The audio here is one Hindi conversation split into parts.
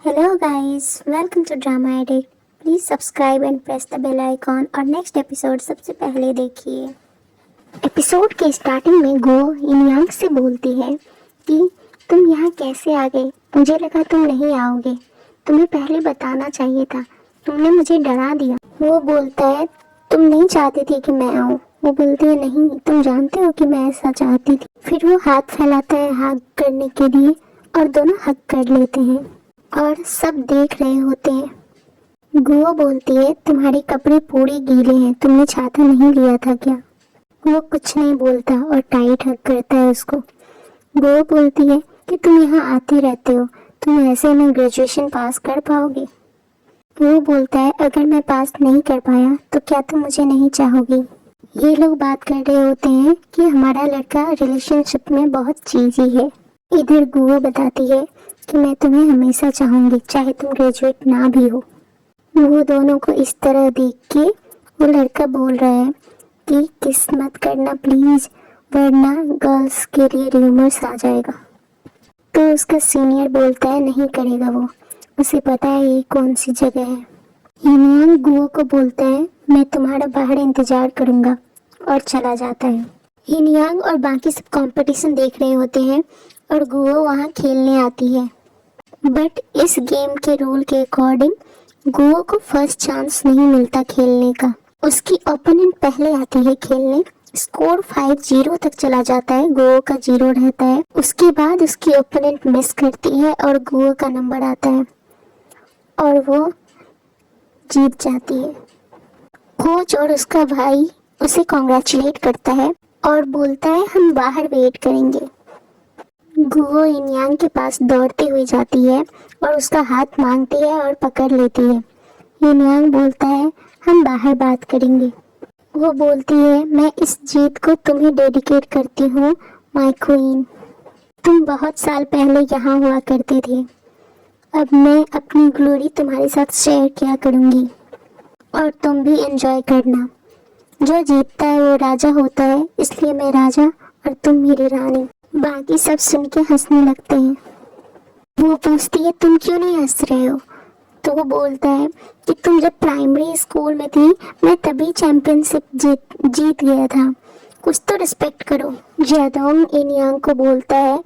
Hello guys, welcome to Drama Addict. Please subscribe and press the bell icon और नेक्स्ट एपिसोड सबसे पहले देखिए। एपिसोड के स्टार्टिंग में गो इनयांग से बोलती है कि तुम यहाँ कैसे आ गए? मुझे लगा तुम नहीं आओगे, तुम्हें पहले बताना चाहिए था, तुमने मुझे डरा दिया। वो बोलता है तुम नहीं चाहती थी कि मैं आऊँ। वो बोलती है नहीं, तुम जानते हो कि मैं ऐसा चाहती थी। फिर वो हाथ फैलाता है हग करने के लिए और दोनों हग कर लेते हैं और सब देख रहे होते हैं। गुओ बोलती है तुम्हारे कपड़े पूरे गीले हैं, तुमने छाता नहीं लिया था क्या? वो कुछ नहीं बोलता और टाइट हग करता है उसको। गुओ बोलती है कि तुम यहाँ आते रहते हो, तुम ऐसे में ग्रेजुएशन पास कर पाओगे? वो बोलता है अगर मैं पास नहीं कर पाया तो क्या तुम मुझे नहीं चाहोगी? ये लोग बात कर रहे होते हैं कि हमारा लड़का रिलेशनशिप में बहुत चीजी है। इधर गुओ बताती है कि मैं तुम्हें हमेशा चाहूंगी चाहे तुम ग्रेजुएट ना भी हो। वो दोनों को इस तरह देख के वो लड़का बोल रहा है कि किस मत करना प्लीज, वरना गर्ल्स के लिए रूमर्स आ जाएगा। तो उसका सीनियर बोलता है नहीं करेगा, वो उसे पता है ये कौन सी जगह है। इनयांग गुओ को बोलता है मैं तुम्हारा बाहर इंतजार करूंगा और चला जाता है। इनयांग और बाकी सब कंपटीशन देख रहे होते हैं और गुओ वहाँ खेलने आती है। बट इस गेम के रूल के अकॉर्डिंग गुओ को फर्स्ट चांस नहीं मिलता खेलने का। उसकी ओपोनेंट पहले आती है खेलने, स्कोर 5-0 तक चला जाता है, गुओ का 0 रहता है। उसके बाद उसकी ओपोनेंट मिस करती है और गुओ का नंबर आता है और वो जीत जाती है। कोच और उसका भाई उसे कॉन्ग्रेचुलेट करता है और बोलता है हम बाहर वेट करेंगे। गुओ इनयांग के पास दौड़ती हुई जाती है और उसका हाथ मांगती है और पकड़ लेती है। इनयांग बोलता है हम बाहर बात करेंगे। वो बोलती है मैं इस जीत को तुम्हें डेडिकेट करती हूँ माय क्वीन। तुम बहुत साल पहले यहाँ हुआ करते थे, अब मैं अपनी ग्लोरी तुम्हारे साथ शेयर किया करूँगी और तुम भी एंजॉय करना। जो जीतता है वो राजा होता है, इसलिए मैं राजा और तुम मेरी रानी। बाकी सब सुन के हंसने लगते हैं। वो पूछती है तुम क्यों नहीं हंस रहे हो? तो वो बोलता है कि तुम जब प्राइमरी स्कूल में थी मैं तभी चैंपियनशिप जीत गया था, कुछ तो रिस्पेक्ट करो। जेडोंग इनयांग को बोलता है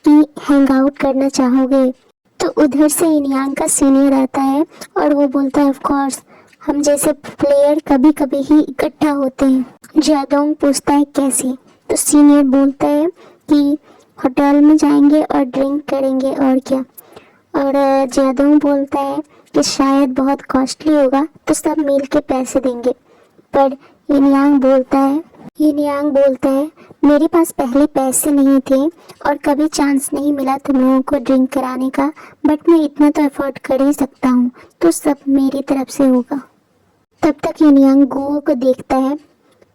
कि हैंग आउट करना चाहोगे? तो उधर से इनयांग का सीनियर आता है और वो बोलता है ऑफ कोर्स, हम जैसे प्लेयर कभी कभी ही इकट्ठा होते हैं। जेडोंग पूछता है कैसे? तो सीनियर बोलता है कि होटल में जाएंगे और ड्रिंक करेंगे और क्या। और जेडोंग बोलता है कि शायद बहुत कॉस्टली होगा तो सब मिल के पैसे देंगे। पर इनयांग बोलता है मेरे पास पहले पैसे नहीं थे और कभी चांस नहीं मिला तुम लोगों को ड्रिंक कराने का, बट मैं इतना तो अफोर्ड कर ही सकता हूँ, तो सब मेरी तरफ से होगा। तब तक इनयांग गुओ को देखता है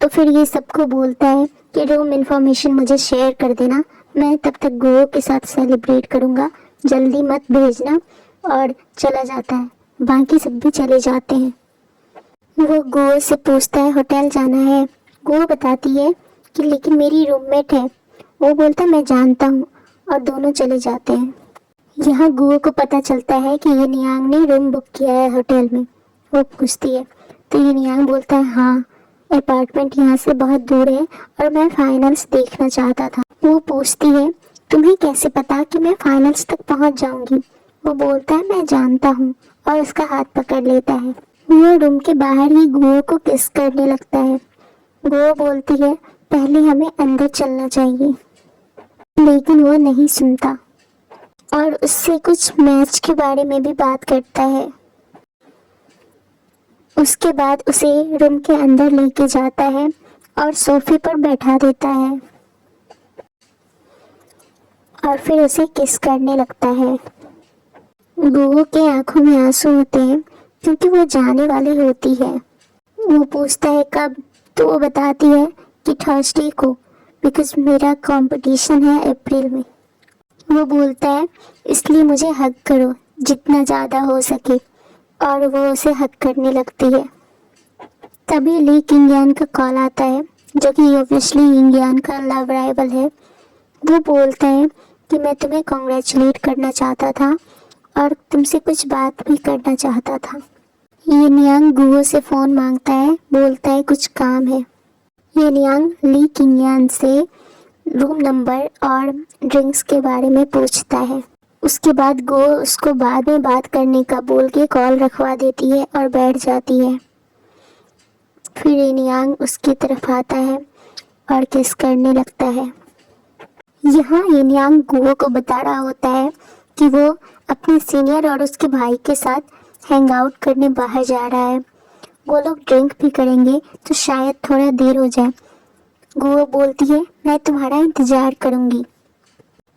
तो फिर ये सबको बोलता है कि रूम इन्फॉर्मेशन मुझे शेयर कर देना, मैं तब तक गुओ के साथ सेलिब्रेट करूँगा, जल्दी मत भेजना। और चला जाता है। बाकी सब भी चले जाते हैं। वो गुओ से पूछता है होटल जाना है? गुओ बताती है कि लेकिन मेरी रूममेट है। वो बोलता है मैं जानता हूँ और दोनों चले जाते हैं। यहाँ गुओ को पता चलता है कि इनयांग ने रूम बुक किया है होटल में। वो पूछती है तो इनयांग बोलता है हाँ, अपार्टमेंट यहाँ से बहुत दूर है और मैं फाइनल्स देखना चाहता था। वो पूछती है तुम्हें कैसे पता कि मैं फाइनल्स तक पहुँच जाऊंगी? वो बोलता है मैं जानता हूँ और उसका हाथ पकड़ लेता है। वो रूम के बाहर ही गुओ को किस करने लगता है। गुओ बोलती है पहले हमें अंदर चलना चाहिए, लेकिन वो नहीं सुनता और उससे कुछ मैच के बारे में भी बात करता है। उसके बाद उसे रूम के अंदर लेके जाता है और सोफे पर बैठा देता है और फिर उसे किस करने लगता है। गुओ के आंखों में आंसू होते हैं क्योंकि वो जाने वाली होती है। वो पूछता है कब? तो वो बताती है कि थर्सडे को, बिकॉज मेरा कंपटीशन है अप्रैल में। वो बोलता है इसलिए मुझे हग करो जितना ज़्यादा हो सके, और वो उसे हग करने लगती है। तभी ली किंगयान का कॉल आता है जो कि ऑब्वियसली किंगयान का लव राइवल है। वो बोलता है कि मैं तुम्हें कॉन्ग्रेचुलेट करना चाहता था और तुमसे कुछ बात भी करना चाहता था। यिनयांग गुओ से फ़ोन मांगता है, बोलता है कुछ काम है। यिनयांग ली किंगयान से रूम नंबर और ड्रिंक्स के बारे में पूछता है। उसके बाद गो उसको बाद में बात करने का बोल के कॉल रखवा देती है और बैठ जाती है। फिर यिनयांग उसकी तरफ आता है और किस करने लगता है। यहाँ यिनयांग गुओ को बता रहा होता है कि वो अपने सीनियर और उसके भाई के साथ हैंग आउट करने बाहर जा रहा है। वो लोग ड्रिंक भी करेंगे तो शायद थोड़ा देर हो जाए। गुओ बोलती है, मैं तुम्हारा इंतज़ार करूँगी।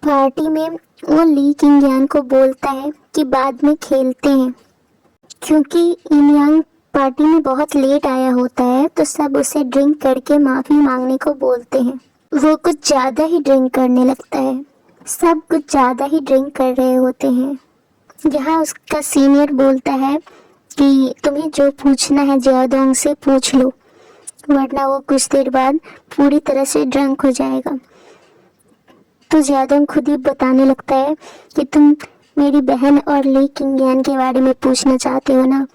पार्टी में वो ली किंगयान को बोलता है कि बाद में खेलते हैं। क्योंकि यिनयांग पार्टी में बहुत लेट आया होता है तो सब उसे ड्रिंक करके माफ़ी मांगने को बोलते हैं। वो कुछ ज़्यादा ही ड्रिंक करने लगता है। सब कुछ ज़्यादा ही ड्रिंक कर रहे होते हैं। यहाँ उसका सीनियर बोलता है कि तुम्हें जो पूछना है जियादोंग से पूछ लो, वरना वो कुछ देर बाद पूरी तरह से ड्रंक हो जाएगा। तो जियादोंग खुद ही बताने लगता है कि तुम मेरी बहन और ली किंगयान के बारे में पूछना चाहते हो ना।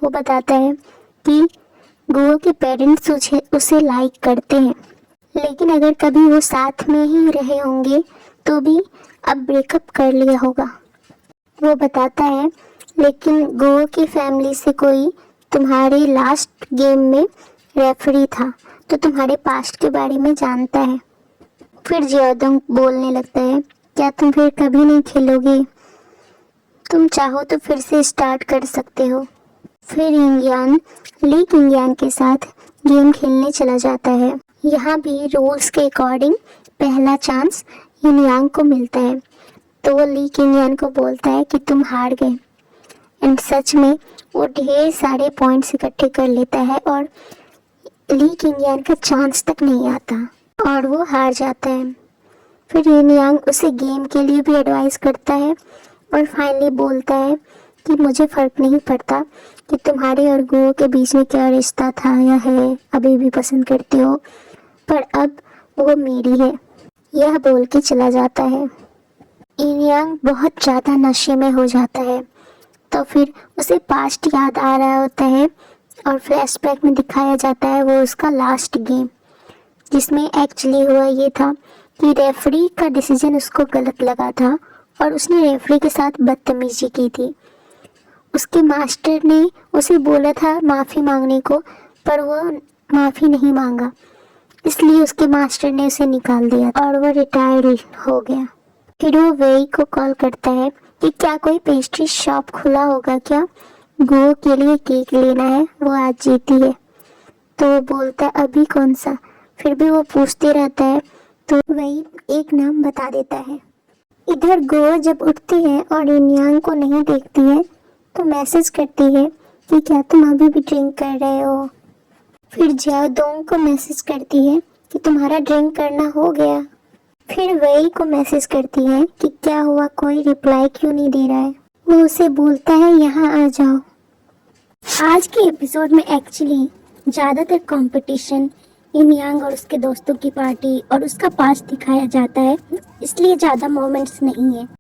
वो बताता है कि गुओ के पेरेंट्स उसे लाइक करते हैं, लेकिन अगर कभी वो साथ में ही रहे होंगे तो भी अब ब्रेकअप कर लिया होगा। वो बताता है लेकिन गुओ की फैमिली से कोई तुम्हारे लास्ट गेम में रेफरी था तो तुम्हारे पास्ट के बारे में जानता है। फिर जियादोंग बोलने लगता है, क्या तुम फिर कभी नहीं खेलोगे? तुम चाहो तो फिर से स्टार्ट कर सकते हो। फिर यिनयांग ली किंगयान के साथ गेम खेलने चला जाता है। यहाँ भी रूल्स के अकॉर्डिंग पहला चांस यिनयांग को मिलता है तो वो ली किंगयान को बोलता है कि तुम हार गए। एंड सच में वो ढेर सारे पॉइंट्स इकट्ठे कर लेता है और ली किंगयान का चांस तक नहीं आता और वो हार जाता है। फिर यिनयांग उसे गेम के लिए भी एडवाइस करता है और फाइनली बोलता है कि मुझे फ़र्क नहीं पड़ता कि तुम्हारे और गुओ के बीच में क्या रिश्ता था या है, अभी भी पसंद करते हो, पर अब वो मेरी है। यह बोल के चला जाता है। यिनयांग बहुत ज़्यादा नशे में हो जाता है तो फिर उसे पास्ट याद आ रहा होता है और फ्लैशबैक में दिखाया जाता है वो उसका लास्ट गेम, जिसमें एक्चुअली हुआ ये था कि रेफरी का डिसीजन उसको गलत लगा था और उसने रेफरी के साथ बदतमीजी की थी। उसके मास्टर ने उसे बोला था माफ़ी मांगने को, पर वो माफ़ी नहीं मांगा, इसलिए उसके मास्टर ने उसे निकाल दिया और वो रिटायर्ड हो गया। फिर वो वेई को कॉल करता है कि क्या कोई पेस्ट्री शॉप खुला होगा क्या, गुओ के लिए केक लेना है, वो आज जीती है। तो वो बोलता है अभी कौन सा। फिर भी वो पूछते रहता है तो वही एक नाम बता देता है। इधर गुओ जब उठती है और यिनयांग को नहीं देखती है तो मैसेज करती है कि क्या तुम अभी भी ड्रिंक कर रहे हो। फिर जियादोंग को मैसेज करती है कि तुम्हारा ड्रिंक करना हो गया। फिर वेई को मैसेज करती है कि क्या हुआ, कोई रिप्लाई क्यों नहीं दे रहा है। वो उसे बोलता है यहाँ आ जाओ। आज के एपिसोड में एक्चुअली ज़्यादातर कंपटीशन यिनयांग और उसके दोस्तों की पार्टी और उसका पास्ट दिखाया जाता है, इसलिए ज़्यादा मोमेंट्स नहीं है।